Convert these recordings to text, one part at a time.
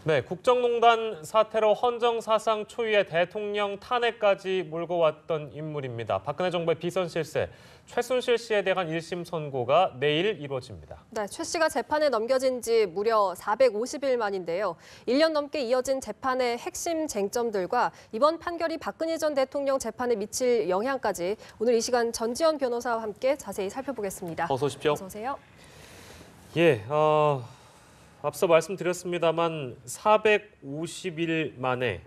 네, 국정농단 사태로 헌정사상 초유의 대통령 탄핵까지 몰고 왔던 인물입니다. 박근혜 정부의 비선 실세, 최순실 씨에 대한 1심 선고가 내일 이루어집니다. 네, 최 씨가 재판에 넘겨진 지 무려 450일 만인데요. 1년 넘게 이어진 재판의 핵심 쟁점들과 이번 판결이 박근혜 전 대통령 재판에 미칠 영향까지 오늘 이 시간 전지현 변호사와 함께 자세히 살펴보겠습니다. 어서 오십시오. 어서 오세요. 예, 앞서 말씀드렸습니다만 450일 만에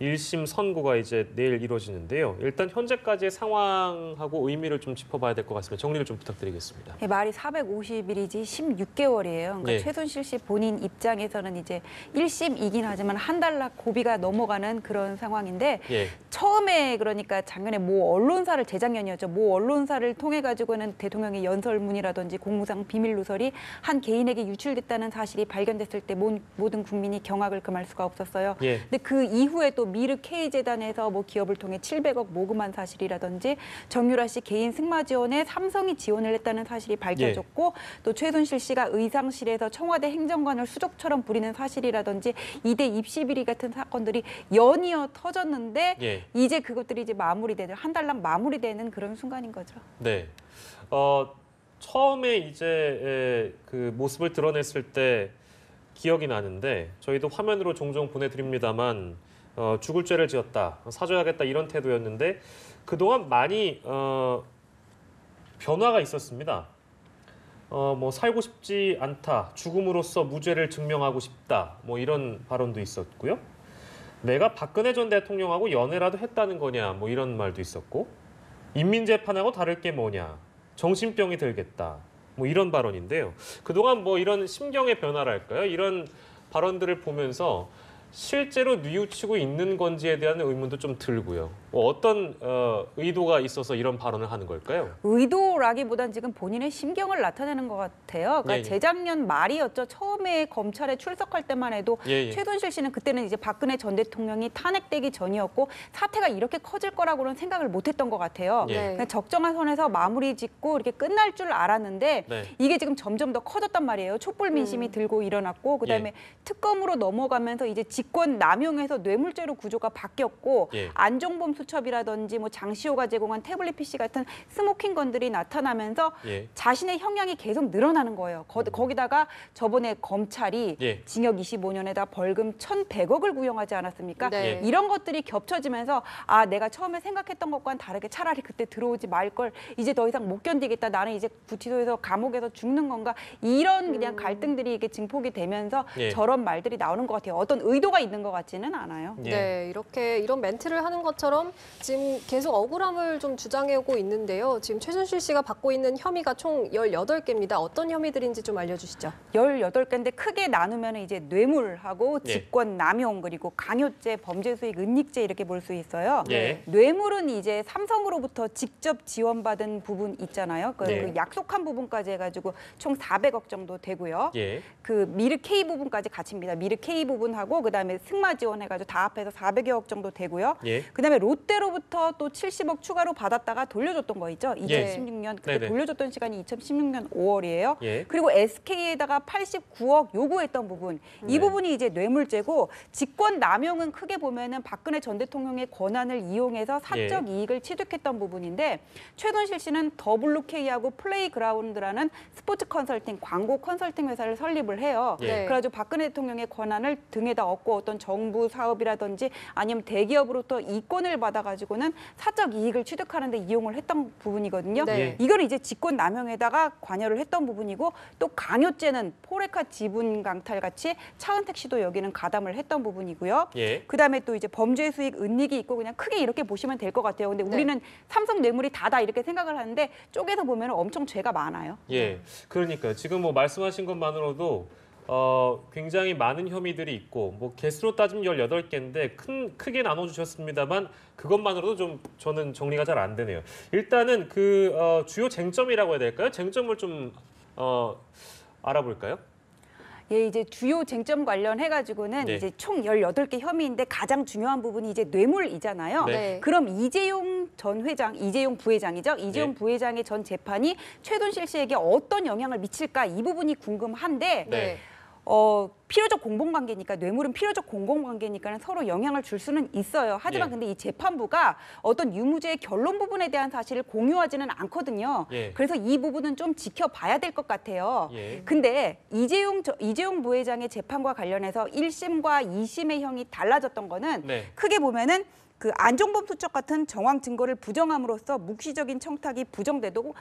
1심 선고가 이제 내일 이루어지는데요. 일단 현재까지의 상황하고 의미를 좀 짚어봐야 될 것 같습니다. 정리를 좀 부탁드리겠습니다. 네, 말이 450일이지 16개월이에요. 그러니까 예. 최순실 씨 본인 입장에서는 이제 1심이긴 하지만 한 달 고비가 넘어가는 그런 상황인데 예. 처음에 그러니까 작년에 모 언론사를 재작년이었죠. 모 언론사를 통해 가지고는 대통령의 연설문이라든지 공무상 비밀 누설이 한 개인에게 유출됐다는 사실이 발견됐을 때 모든 국민이 경악을 금할 수가 없었어요. 예. 근데 그 이후에 또 미르 K재단에서 뭐 기업을 통해 700억 모금한 사실이라든지 정유라 씨 개인 승마 지원에 삼성이 지원을 했다는 사실이 밝혀졌고 또 최순실 씨가 의상실에서 청와대 행정관을 수족처럼 부리는 사실이라든지 2대 입시 비리 같은 사건들이 연이어 터졌는데 예. 이제 그것들이 이제 마무리되는 한 달랑 마무리되는 그런 순간인 거죠. 네. 처음에 이제 그 모습을 드러냈을 때 기억이 나는데 저희도 화면으로 종종 보내드립니다만 죽을 죄를 지었다, 사죄하겠다 이런 태도였는데 그동안 많이 변화가 있었습니다. 뭐 살고 싶지 않다, 죽음으로써 무죄를 증명하고 싶다, 뭐 이런 발언도 있었고요. 내가 박근혜 전 대통령하고 연애라도 했다는 거냐, 뭐 이런 말도 있었고, 인민재판하고 다를 게 뭐냐, 정신병이 들겠다, 뭐 이런 발언인데요. 그동안 뭐 이런 심경의 변화랄까요? 이런 발언들을 보면서 실제로 뉘우치고 있는 건지에 대한 의문도 좀 들고요. 뭐 어떤 의도가 있어서 이런 발언을 하는 걸까요? 의도라기보단 지금 본인의 심경을 나타내는 것 같아요. 그러니까 예. 재작년 말이었죠. 처음에 검찰에 출석할 때만 해도 예. 최순실 씨는 그때는 이제 박근혜 전 대통령이 탄핵되기 전이었고 사태가 이렇게 커질 거라고는 생각을 못했던 것 같아요. 예. 그냥 적정한 선에서 마무리 짓고 이렇게 끝날 줄 알았는데 네. 이게 지금 점점 더 커졌단 말이에요. 촛불 민심이 들고 일어났고 그다음에 예. 특검으로 넘어가면서 이제 직권 남용해서 뇌물죄로 구조가 바뀌었고 예. 안종범 수첩이라든지 뭐 장시호가 제공한 태블릿 PC 같은 스모킹 건들이 나타나면서 예. 자신의 형량이 계속 늘어나는 거예요. 거기다가 저번에 검찰이 예. 징역 25년에다 벌금 1,100억을 구형하지 않았습니까? 네. 이런 것들이 겹쳐지면서 아 내가 처음에 생각했던 것과는 다르게 차라리 그때 들어오지 말 걸 이제 더 이상 못 견디겠다. 나는 이제 구치소에서 감옥에서 죽는 건가? 이런 그냥 갈등들이 이게 증폭이 되면서 예. 저런 말들이 나오는 것 같아요. 어떤 의도가 있는 것 같지는 않아요. 예. 네, 이런 멘트를 하는 것처럼 지금 계속 억울함을 좀 주장하고 있는데요. 지금 최순실 씨가 받고 있는 혐의가 총 18개입니다. 어떤 혐의들인지 좀 알려주시죠. 18개인데 크게 나누면 이제 뇌물하고 예. 직권 남용 그리고 강요죄, 범죄 수익, 은닉죄 이렇게 볼 수 있어요. 예. 뇌물은 이제 삼성으로부터 직접 지원받은 부분 있잖아요. 네. 그 약속한 부분까지 해가지고 총 400억 정도 되고요. 예. 그 미르 K 부분까지 같이입니다. 미르 K 부분하고 그다음에 승마 지원해가지고 다 합해서 400여억 정도 되고요. 예. 그다음에 롯데로부터 또 70억 추가로 받았다가 돌려줬던 거 있죠. 예. 2016년 그때 네네. 돌려줬던 시간이 2016년 5월이에요. 예. 그리고 SK에다가 89억 요구했던 부분 이 네. 부분이 이제 뇌물죄고 직권 남용은 크게 보면은 박근혜 전 대통령의 권한을 이용해서 사적 예. 이익을 취득했던 부분인데 최순실 씨는 WK하고 플레이그라운드라는 스포츠 컨설팅, 광고 컨설팅 회사를 설립을 해요. 예. 네. 그래가지고 박근혜 대통령의 권한을 등에다 업고 어떤 정부 사업이라든지 아니면 대기업으로부터 이권을 받아가지고는 사적 이익을 취득하는 데 이용을 했던 부분이거든요. 네. 이걸 이제 직권 남용에다가 관여를 했던 부분이고 또 강요죄는 포레카 지분 강탈 같이 차은택 씨도 여기는 가담을 했던 부분이고요. 예. 그다음에 또 이제 범죄 수익 은닉이 있고 그냥 크게 이렇게 보시면 될 것 같아요. 근데 네. 우리는 삼성 뇌물이 다다 이렇게 생각을 하는데 쪼개서 보면 엄청 죄가 많아요. 예. 그러니까 지금 뭐 말씀하신 것만으로도 굉장히 많은 혐의들이 있고 뭐 개수로 따지면 18개인데 크게 나눠 주셨습니다만 그것만으로도 좀 저는 정리가 잘 안 되네요. 일단은 그 주요 쟁점이라고 해야 될까요? 쟁점을 좀 알아볼까요? 예, 이제 주요 쟁점 관련해가지고는 네. 이제 총 18개 혐의인데 가장 중요한 부분이 이제 뇌물이잖아요. 네. 그럼 이재용 전 회장, 이재용 부회장이죠. 이재용 네. 부회장의 전 재판이 최순실 씨에게 어떤 영향을 미칠까 이 부분이 궁금한데 네. 필요적 공공관계니까 뇌물은 필요적 공공관계니까는 서로 영향을 줄 수는 있어요. 하지만 예. 근데 이 재판부가 어떤 유무죄의 결론 부분에 대한 사실을 공유하지는 않거든요. 예. 그래서 이 부분은 좀 지켜봐야 될 것 같아요. 예. 근데 이재용 부회장의 재판과 관련해서 1심과 2심의 형이 달라졌던 거는 네. 크게 보면은 그 안종범 수첩 같은 정황 증거를 부정함으로써 묵시적인 청탁이 부정되고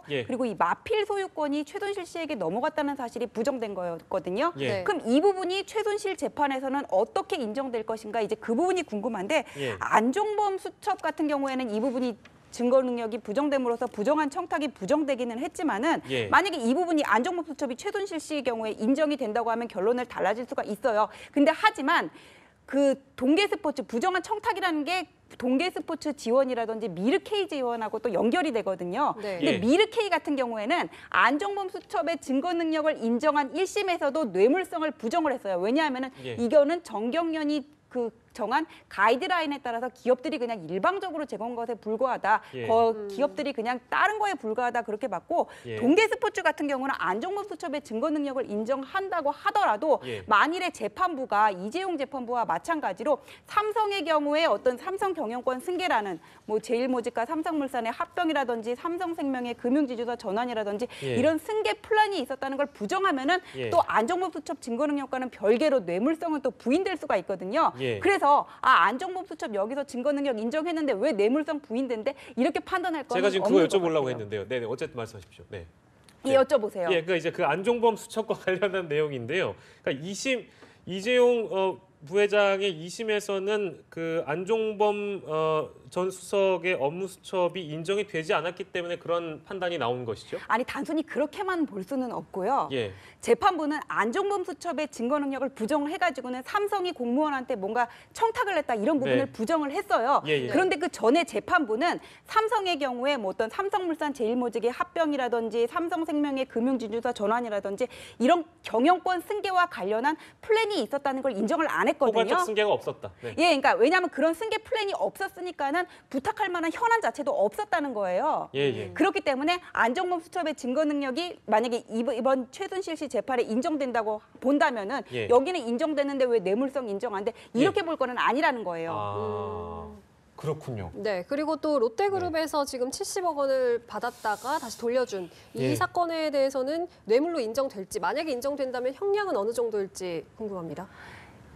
예. 그리고 이 마필 소유권이 최순실 씨에게 넘어갔다는 사실이 부정된 거였거든요. 예. 네. 그럼 이 부분이 최순실 재판에서는 어떻게 인정될 것인가 이제 그 부분이 궁금한데 예. 안종범 수첩 같은 경우에는 이 부분이 증거 능력이 부정됨으로써 부정한 청탁이 부정되기는 했지만은 예. 만약에 이 부분이 안종범 수첩이 최순실 씨의 경우에 인정이 된다고 하면 결론을 달라질 수가 있어요. 근데 하지만 그 동계 스포츠 부정한 청탁이라는 게 동계 스포츠 지원이라든지 미르K 지원하고 또 연결이 되거든요. 네. 근데 예. 미르K 같은 경우에는 안종범 수첩의 증거 능력을 인정한 1심에서도 뇌물성을 부정을 했어요. 왜냐하면은 예. 이거는 정경련이 그 정한 가이드라인에 따라서 기업들이 그냥 일방적으로 제공한 것에 불과하다. 예. 기업들이 그냥 다른 거에 불과하다 그렇게 봤고 예. 동계 스포츠 같은 경우는 안종범 수첩의 증거 능력을 인정한다고 하더라도 예. 만일에 재판부가 이재용 재판부와 마찬가지로 삼성의 경우에 어떤 삼성 경영권 승계라는 뭐 제일모직과 삼성물산의 합병이라든지 삼성생명의 금융지주사 전환이라든지 예. 이런 승계 플랜이 있었다는 걸 부정하면은 예. 또 안종범 수첩 증거 능력과는 별개로 뇌물성은 또 부인될 수가 있거든요. 예. 그래서 안종범 수첩 여기서 증거 능력 인정했는데 왜 뇌물성 부인된데 이렇게 판단할 거는 제가 지금 그거 없는 것 여쭤보려고 같아요. 했는데요. 네, 어쨌든 말씀하십시오. 네. 예, 여쭤보세요. 예, 그러니까 이제 그 안종범 수첩과 관련한 내용인데요. 그러니까 이재용 부회장의 2심에서는 그 안종범 전 수석의 업무 수첩이 인정이 되지 않았기 때문에 그런 판단이 나온 것이죠. 아니 단순히 그렇게만 볼 수는 없고요. 예. 재판부는 안종범 수첩의 증거 능력을 부정해가지고는 삼성이 공무원한테 뭔가 청탁을 했다 이런 부분을 네. 부정을 했어요. 예, 예. 그런데 그 전에 재판부는 삼성의 경우에 뭐 어떤 삼성물산 제일모직의 합병이라든지 삼성생명의 금융지주사 전환이라든지 이런 경영권 승계와 관련한 플랜이 있었다는 걸 인정을 안 했거든요. 포괄적 승계가 없었다. 네. 예, 그러니까 왜냐하면 그런 승계 플랜이 없었으니까는 부탁할 만한 현안 자체도 없었다는 거예요. 예, 예. 그렇기 때문에 안종범 수첩의 증거 능력이 만약에 이번 최순실 씨 재판에 인정된다고 본다면은 예. 여기는 인정되는데 왜 뇌물성 인정 안 돼? 이렇게 볼 거는 아니라는 거예요. 아, 그렇군요. 네, 그리고 또 롯데그룹에서 지금 70억 원을 받았다가 다시 돌려준 이 예. 사건에 대해서는 뇌물로 인정될지, 만약에 인정된다면 형량은 어느 정도일지 궁금합니다.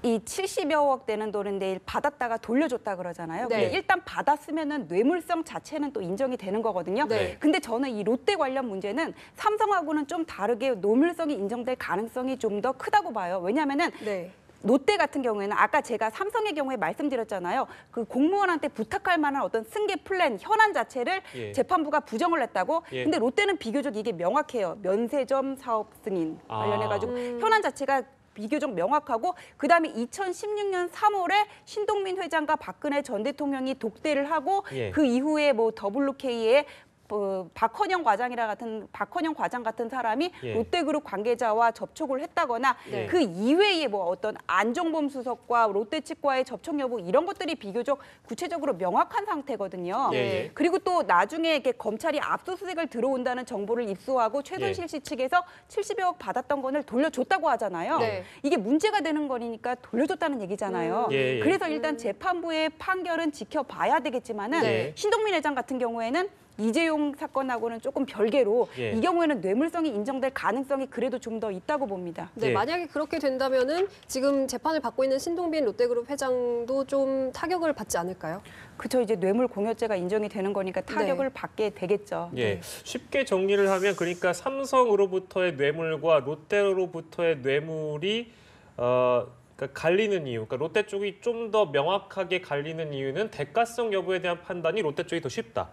이 70여억 되는 돈인데 받았다가 돌려줬다 그러잖아요. 네. 근데 일단 받았으면은 뇌물성 자체는 또 인정이 되는 거거든요. 네. 근데 저는 이 롯데 관련 문제는 삼성하고는 좀 다르게 뇌물성이 인정될 가능성이 좀 더 크다고 봐요. 왜냐하면은 네. 롯데 같은 경우에는 아까 제가 삼성의 경우에 말씀드렸잖아요. 그 공무원한테 부탁할 만한 어떤 승계 플랜, 현안 자체를 예. 재판부가 부정을 했다고. 예. 근데 롯데는 비교적 이게 명확해요. 면세점 사업 승인 관련해가지고 아. 현안 자체가 비교적 명확하고 그다음에 2016년 3월에 신동민 회장과 박근혜 전 대통령이 독대를 하고 예. 그 이후에 뭐 WK의 박헌영 과장 같은 사람이 예. 롯데그룹 관계자와 접촉을 했다거나 네. 그 이외에 뭐 어떤 안종범 수석과 롯데 측과의 접촉 여부 이런 것들이 비교적 구체적으로 명확한 상태거든요. 예, 예. 그리고 또 나중에 이렇게 검찰이 압수수색을 들어온다는 정보를 입수하고 최순실 씨 측에서 70여억 받았던 건을 돌려줬다고 하잖아요. 네. 이게 문제가 되는 거니까 돌려줬다는 얘기잖아요. 예, 예. 그래서 일단 재판부의 판결은 지켜봐야 되겠지만은 네. 신동민 회장 같은 경우에는 이재용 사건하고는 조금 별개로 예. 이 경우에는 뇌물성이 인정될 가능성이 그래도 좀 더 있다고 봅니다. 네, 예. 만약에 그렇게 된다면은 지금 재판을 받고 있는 신동빈 롯데그룹 회장도 좀 타격을 받지 않을까요? 그렇죠. 이제 뇌물 공여죄가 인정이 되는 거니까 타격을 받게 되겠죠. 예, 쉽게 정리를 하면 그러니까 삼성으로부터의 뇌물과 롯데로부터의 뇌물이 그러니까 갈리는 이유, 그러니까 롯데 쪽이 좀 더 명확하게 갈리는 이유는 대가성 여부에 대한 판단이 롯데 쪽이 더 쉽다.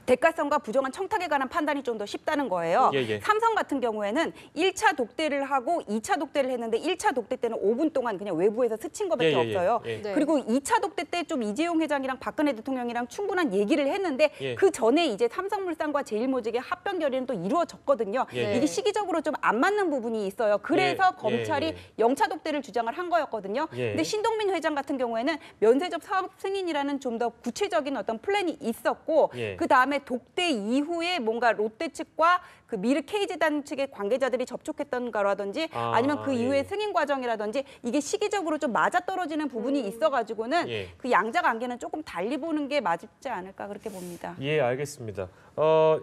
대가성과 부정한 청탁에 관한 판단이 좀 더 쉽다는 거예요. 예, 예. 삼성 같은 경우에는 1차 독대를 하고 2차 독대를 했는데 1차 독대 때는 5분 동안 그냥 외부에서 스친 것밖에 예, 예, 예. 없어요. 예. 네. 그리고 2차 독대 때 좀 이재용 회장이랑 박근혜 대통령이랑 충분한 얘기를 했는데 예. 그 전에 이제 삼성물산과 제일모직의 합병 결의는 또 이루어졌거든요. 예, 예. 이게 시기적으로 좀 안 맞는 부분이 있어요. 그래서 예, 검찰이 예, 예. 영차 독대를 주장을 한 거였거든요. 예. 근데 신동민 회장 같은 경우에는 면세점 사업 승인이라는 좀 더 구체적인 어떤 플랜이 있었고 예. 그다음에 그다음에 독대 이후에 뭔가 롯데 측과 그 미르 K재단 측의 관계자들이 접촉했던 거라든지 아니면 그 이후에 승인 과정이라든지 이게 시기적으로 좀 맞아떨어지는 부분이 있어가지고는 예. 그 양자 관계는 조금 달리 보는 게 맞지 않을까 그렇게 봅니다. 예, 알겠습니다.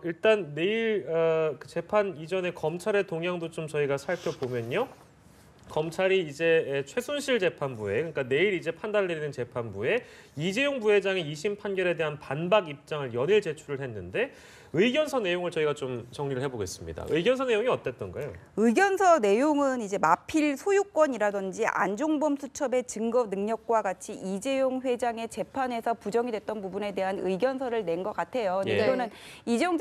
일단 내일 그 재판 이전에 검찰의 동향도 좀 저희가 살펴보면요. 검찰이 이제 최순실 재판부에, 그러니까 내일 이제 판단을 내리는 재판부에 이재용 부회장의 2심 판결에 대한 반박 입장을 연일 제출을 했는데 의견서 내용을 저희가 좀 정리를 해보겠습니다. 의견서 내용이 어땠던가요? 의견서 내용은 이제 마필 소유권이라든지 안종범 수첩의 증거 능력과 같이 이재용 회장의 재판에서 부정이 됐던 부분에 대한 의견서를 낸 것 같아요. 예. 이거는 이재용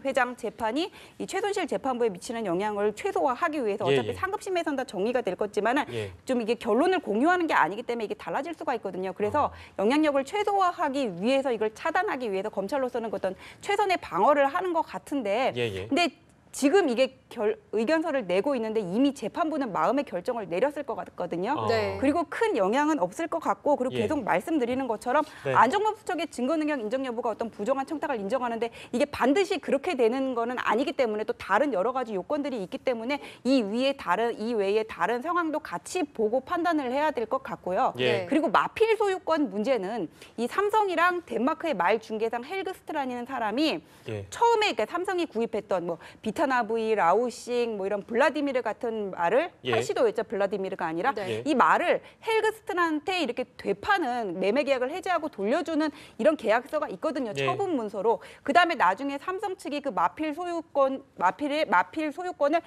회장 재판이 이 최순실 재판부에 미치는 영향을 최소화하기 위해서 어차피 예. 상급심에서는 다 정리가 될 거지만은 예. 좀 이게 결론을 공유하는 게 아니기 때문에 이게 달라질 수가 있거든요. 그래서 영향력을 최소화하기 위해서 이걸 차단하기 위해서 검찰로서는 어떤 최선의 방어를 하는 것 같은데 예. 근데 지금 이게 의견서를 내고 있는데 이미 재판부는 마음의 결정을 내렸을 것 같거든요. 네. 그리고 큰 영향은 없을 것 같고 그리고 예. 계속 말씀드리는 것처럼 네. 안종범 수석의 증거 능력 인정 여부가 어떤 부정한 청탁을 인정하는데 이게 반드시 그렇게 되는 거는 아니기 때문에 또 다른 여러 가지 요건들이 있기 때문에 이 외에 다른 상황도 같이 보고 판단을 해야 될 것 같고요. 예. 그리고 마필 소유권 문제는 이 삼성이랑 덴마크의 말 중개상 헬그스트라는 사람이 예. 처음에 그러니까 삼성이 구입했던 뭐 비타나브이, 라우싱 뭐 이런 블라디미르 같은 말을 예. 팔시도였죠. 블라디미르가 아니라 네. 이 말을 헬그스트한테 이렇게 되파는 매매 계약을 해지하고 돌려주는 이런 계약서가 있거든요. 예. 처분 문서로. 그다음에 나중에 삼성 측이 그 마필 소유권을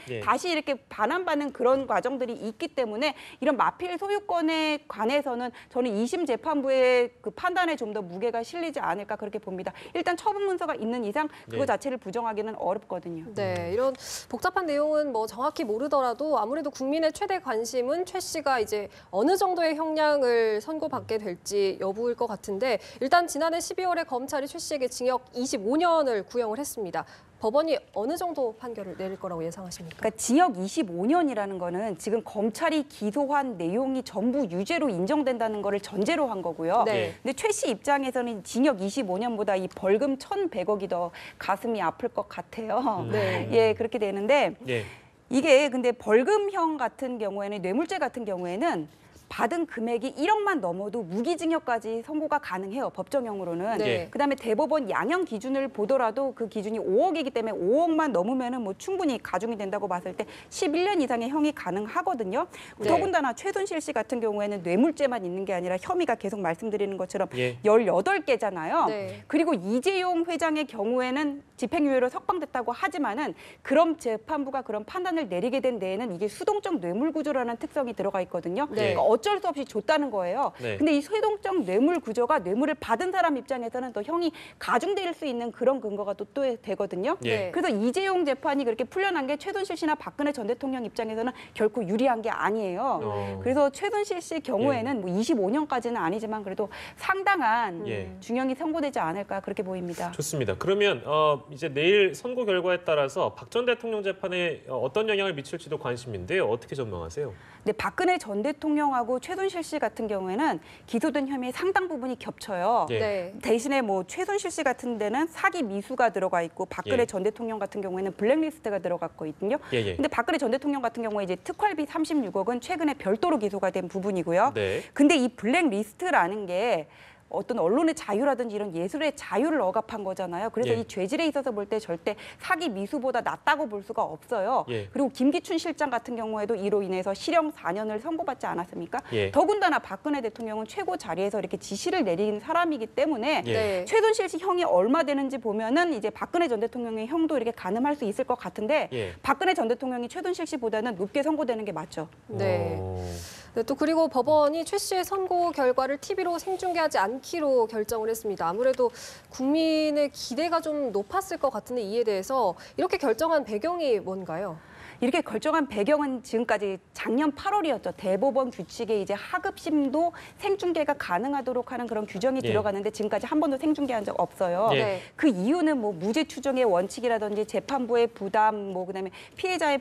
예. 다시 이렇게 반환받는 그런 과정들이 있기 때문에 이런 마필 소유권에 관해서는 저는 2심 재판부의 그 판단에 좀 더 무게가 실리지 않을까 그렇게 봅니다. 일단 처분 문서가 있는 이상 그거 예. 자체를 부정하기는 어렵거든요. 네, 이런 복잡한 내용은 뭐 정확히 모르더라도 아무래도 국민의 최대 관심은 최 씨가 이제 어느 정도의 형량을 선고받게 될지 여부일 것 같은데 일단 지난해 12월에 검찰이 최 씨에게 징역 25년을 구형을 했습니다. 법원이 어느 정도 판결을 내릴 거라고 예상하십니까? 그러니까 징역 25년이라는 거는 지금 검찰이 기소한 내용이 전부 유죄로 인정된다는 거를 전제로 한 거고요. 네. 근데 최 씨 입장에서는 징역 25년보다 이 벌금 1,100억이 더 가슴이 아플 것 같아요. 네. 예, 그렇게 되는데 예. 이게 근데 벌금형 같은 경우에는 뇌물죄 같은 경우에는 받은 금액이 1억만 넘어도 무기징역까지 선고가 가능해요. 법정형으로는. 네. 그다음에 대법원 양형 기준을 보더라도 그 기준이 5억이기 때문에 5억만 넘으면은 뭐 충분히 가중이 된다고 봤을 때 11년 이상의 형이 가능하거든요. 네. 더군다나 최순실 씨 같은 경우에는 뇌물죄만 있는 게 아니라 혐의가 계속 말씀드리는 것처럼 예. 18개잖아요. 네. 그리고 이재용 회장의 경우에는 집행유예로 석방됐다고 하지만은 그런 재판부가 그런 판단을 내리게 된 데에는 이게 수동적 뇌물 구조라는 특성이 들어가 있거든요. 네. 그러니까 어쩔 수 없이 줬다는 거예요. 네. 근데 이 수동적 뇌물 구조가 뇌물을 받은 사람 입장에서는 더 형이 가중될 수 있는 그런 근거가 또 되거든요. 예. 네. 그래서 이재용 재판이 그렇게 풀려난 게 최순실 씨나 박근혜 전 대통령 입장에서는 결코 유리한 게 아니에요. 그래서 최순실 씨 경우에는 뭐 25년까지는 아니지만 그래도 상당한 예. 중형이 선고되지 않을까 그렇게 보입니다. 좋습니다. 그러면 이제 내일 선고 결과에 따라서 박 전 대통령 재판에 어떤 영향을 미칠지도 관심인데요. 어떻게 전망하세요? 근데 박근혜 전 대통령하고 최순실 씨 같은 경우에는 기소된 혐의 상당 부분이 겹쳐요. 예. 네. 대신에 뭐 최순실 씨 같은 데는 사기 미수가 들어가 있고 박근혜 예. 전 대통령 같은 경우에는 블랙리스트가 들어갔고 있거든요. 예. 근데 박근혜 전 대통령 같은 경우에 이제 특활비 36억은 최근에 별도로 기소가 된 부분이고요. 네. 근데 이 블랙리스트라는 게 어떤 언론의 자유라든지 이런 예술의 자유를 억압한 거잖아요. 그래서 예. 이 죄질에 있어서 볼 때 절대 사기 미수보다 낫다고 볼 수가 없어요. 예. 그리고 김기춘 실장 같은 경우에도 이로 인해서 실형 4년을 선고받지 않았습니까? 예. 더군다나 박근혜 대통령은 최고 자리에서 이렇게 지시를 내린 사람이기 때문에 예. 네. 최순실 씨 형이 얼마 되는지 보면은 이제 박근혜 전 대통령의 형도 이렇게 가늠할 수 있을 것 같은데 예. 박근혜 전 대통령이 최순실 씨보다는 높게 선고되는 게 맞죠. 네. 네, 또 그리고 법원이 최 씨의 선고 결과를 TV로 생중계하지 않기로 결정을 했습니다. 아무래도 국민의 기대가 좀 높았을 것 같은데 이에 대해서 이렇게 결정한 배경이 뭔가요? 이렇게 결정한 배경은 지금까지 작년 8월이었죠. 대법원 규칙에 이제 하급심도 생중계가 가능하도록 하는 그런 규정이 예. 들어가는데 지금까지 한 번도 생중계한 적 없어요. 예. 네. 그 이유는 뭐 무죄 추정의 원칙이라든지 재판부의 부담, 뭐 그다음에 피해자의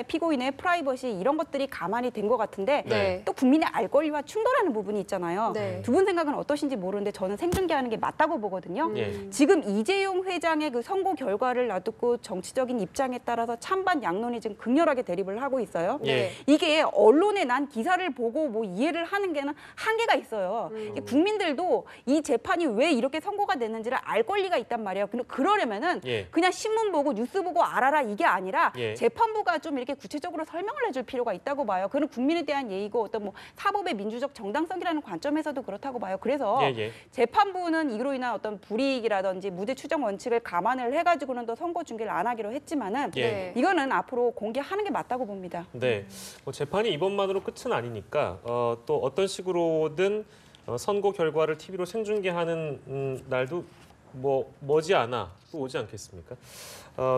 피고인의 프라이버시 이런 것들이 가만히 된 것 같은데 네. 또 국민의 알 권리와 충돌하는 부분이 있잖아요. 네. 두 분 생각은 어떠신지 모르는데 저는 생중계하는 게 맞다고 보거든요. 예. 지금 이재용 회장의 그 선고 결과를 놔두고 정치적인 입장에 따라서 찬반 양론이 지금 극렬하게 대립을 하고 있어요. 예. 이게 언론에 난 기사를 보고 뭐 이해를 하는 게는 한계가 있어요. 이게 국민들도 이 재판이 왜 이렇게 선고가 됐는지를 알 권리가 있단 말이에요. 그러려면은 예. 그냥 신문 보고 뉴스 보고 알아라 이게 아니라 예. 재판부가 좀 이렇게 구체적으로 설명을 해줄 필요가 있다고 봐요. 그건 국민에 대한 예의고 어떤 뭐 사법의 민주적 정당성이라는 관점에서도 그렇다고 봐요. 그래서 예, 예. 재판부는 이로 인한 어떤 불이익이라든지 무죄 추정 원칙을 감안을 해가지고는 더 선고 중계를 안 하기로 했지만은 예. 네. 이거는 앞으로 공개하는 게 맞다고 봅니다. 네, 뭐 재판이 이번만으로 끝은 아니니까 또 어떤 식으로든 선고 결과를 TV로 생중계하는 날도 뭐 머지않아 또 오지 않겠습니까?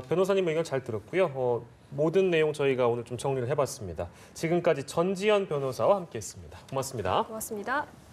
변호사님 의견 잘 들었고요. 모든 내용 저희가 오늘 좀 정리를 해봤습니다. 지금까지 전지현 변호사와 함께했습니다. 고맙습니다. 고맙습니다.